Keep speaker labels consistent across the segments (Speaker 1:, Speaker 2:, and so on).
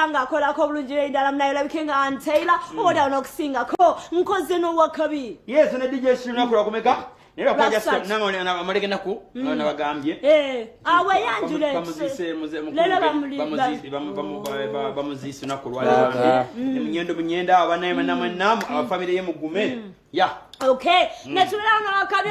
Speaker 1: banga akolako bulungi endala munayo labike nga Taylor oda onokusingako nkoze n'owakabi
Speaker 2: yes ne DJ Shirina kula kumeka nero kwa just nango na amalege naku na bagambye
Speaker 1: awe yanjule
Speaker 2: bamuzisi nakulwa munyenda abanaye namu abafamily yemugume ya
Speaker 1: okay netulana n'owakabi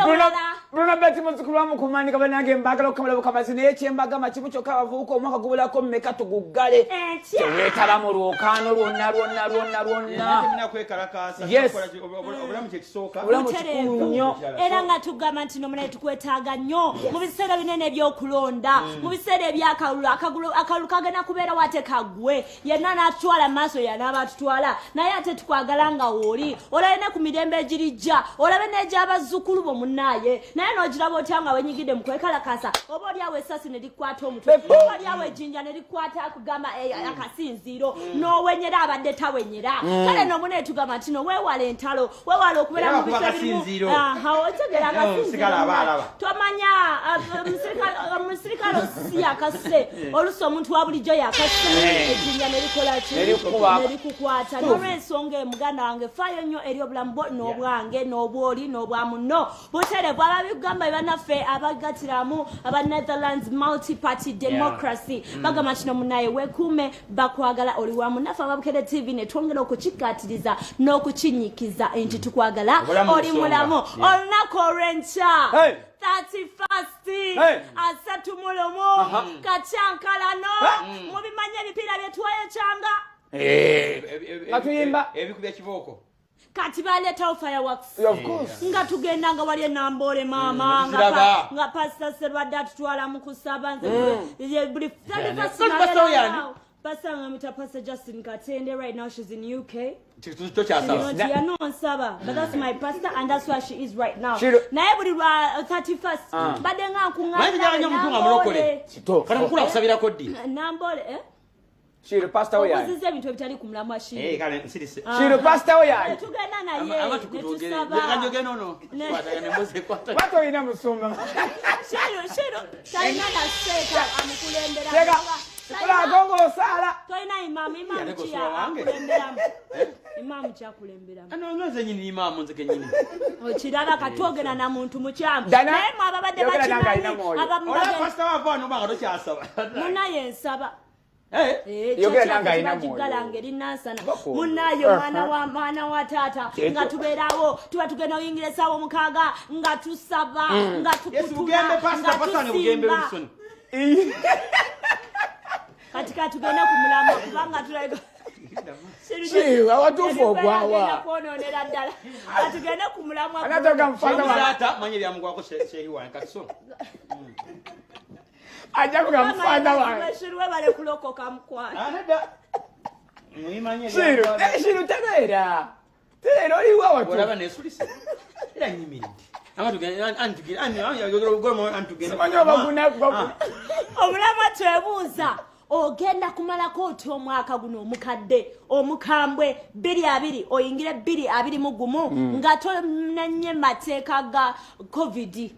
Speaker 3: Bruno Betty muzikulwa mukumani kabanange mbagala okamala bukamasi n'ekyembaga makimu kyokka bavubuka omwaka gubulako mmeka tugugale tewetala mu lwokano lwonna
Speaker 2: kwekalakasa obulamu kyekisooka
Speaker 3: obulamu kikulu nnyo
Speaker 1: era nga tugamba nti nomunaye tukwetaaga nnyo mu biseera binene ebyokulonda mu biseera ebyakalulu akalulu kagenda kubeera wate kagwe yenna n'atutwala mu maaso yanaaba atutwala naye ate tukwagala nga wooli olabene ku mirembe egirijja olabe n'egy'abazzukulu bo munnaye naye n'ogiraba otya nga wenyigidde mu kwekalakasa oba oliawo essasi ne likwata omutwe oba oliawo ejjinja ne likwata kugamba akasinziiro n'owenyera abadde tawenyera kale nomunaye tugamba nti noweewala entalo weewala okubeera mu bifo ebirimu otegera akasinziiro tomanya omusirikale si yakase oluusi omuntu wa bulijjo yakase ejjinja ne likola ki ne likukwata n'olw'ensonga muganda wange faayo nnyo eri obulamu bwo n'obwange n'obwoli n'obwa munno buterevu ababigamba bannaffe abagatiramu aba Netherlands multi-party democracy bagamba kino munaye wekuume bakwagala oli wa munaffe ababukere TV ne twongera okukikkaatiriza n'okukinyikiza nti tukwagala oli mulamu olunaku olw'enkya 31st asatu mulomo kacyankalano mubimanya ebipiira byetwayekyanga
Speaker 3: katuyimba
Speaker 2: ebikubya kibooko
Speaker 1: kati baletawo fireworks nga tugenda nga wali enambole mama nga pastor Serwadde atutwala mu kusaba buli Pastor Pastor Justin Katende right now she's in UK. But that's my pastor and that's where she is right now. Na every 31st bade nga kungana nambole
Speaker 3: Shiro pastor we yayi.
Speaker 1: Kuzize bintu bitali kumulamu ashiri.
Speaker 2: Kale nsirise.
Speaker 3: Shiro pastor we yayi.
Speaker 1: Tugenda naye.
Speaker 2: Amatukutugere. Kanjoge nono. Kwata ne mose kwata.
Speaker 3: Wato ina musumba.
Speaker 1: Shiro. Taina na seka amukulembera.
Speaker 3: Seka. Kula gongo sala.
Speaker 1: Toina imam chia kulembera. Imam chia kulembera.
Speaker 2: Ano ngoze nyini imam nzeke nyini.
Speaker 1: Ochirala katogena na muntu mukyamba. Naye mwababadde bakimanya.
Speaker 2: Ola pastor wavano banga kyasaba.
Speaker 1: Muna yensaba.
Speaker 3: Yogera nanga ina moyo.
Speaker 1: Galangeri nasana. Munayo mwana wa tata nga tubeerawo tuba tugenda oyingira sawo mukaga nga tusaba nga tukutula.
Speaker 2: Yesu ugembe pastor ne ugembe bisoni.
Speaker 1: Katika tugenda kumulamba kubanga tulaga.
Speaker 3: Awatufu ogwawa.
Speaker 1: Kuononera ddala. Tugenda kumulamba.
Speaker 3: Anatoka mfano
Speaker 2: malata manye bya mugwako shehi wa kaso.
Speaker 3: Ajabu mfano wa.
Speaker 1: Bashirwe bale kulokoka mkwana.
Speaker 2: Anada. Muimanye.
Speaker 3: Shiro tanaera. Tero liwa watu.
Speaker 2: Olaba nesulise. Era nyimiri. Amatugenda antugenda gomo antugenda.
Speaker 3: Manyo baguna.
Speaker 1: Omulamu atwebuuza. Ogenda kumalako oti omwaka guno omukadde omukambwe 2 oyingire 2 nga tonanye mateeka ga covid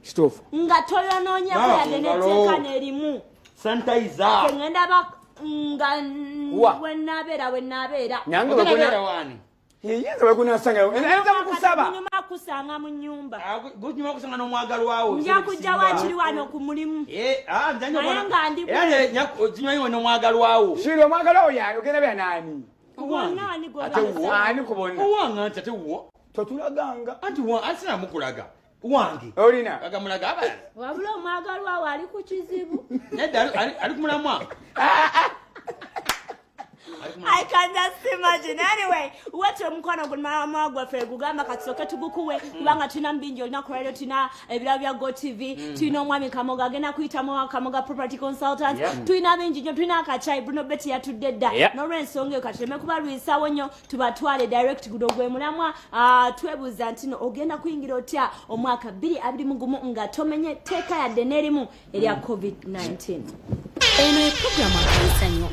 Speaker 1: nga toyononya kuyade neteeka nerimu
Speaker 2: sanitizer
Speaker 1: ngenda ba nga wennabeera
Speaker 2: nyange bakona wani
Speaker 3: yinza bakuna sanga enza mukusaba
Speaker 1: nyuma kusanga mu nyumba
Speaker 2: gunyuma kusanga no mwagalo wawo
Speaker 1: nja kujja wakiri wano ku mulimu
Speaker 2: njanyo
Speaker 1: nga ndi
Speaker 2: yani nyako no mwagalo wawo
Speaker 3: shiro mwagalo yayo ogenda bya nani
Speaker 1: nani
Speaker 3: ani kubona
Speaker 2: uwanga tate uwo
Speaker 3: totulaganga
Speaker 2: anti wa asina mukulaga wange
Speaker 3: olina
Speaker 2: agamulaga abala
Speaker 1: wabula omwagalo wawo ali ku kizibu
Speaker 2: nedda ali kumulamwa
Speaker 1: I can just imagine. Anyway, what mkono gumama gwafe gugamba katisoke tugukuwe kubanga tuna mbinji olina kwero tuna ebira bya Go TV tuna omwami Kamoga agenda kuyitamu Kamoga property consultant tuna binji nyo tuna akachai Bruno Betty yatudedda no rensonge kateme kubalwisa wonyo tubatwale direct gudogwe mulamwa twebuza ntino ogenda kuyingira otya omwaka 2020 nga tomenye teka ya denerimu elia COVID-19.
Speaker 4: Eno program akansanyo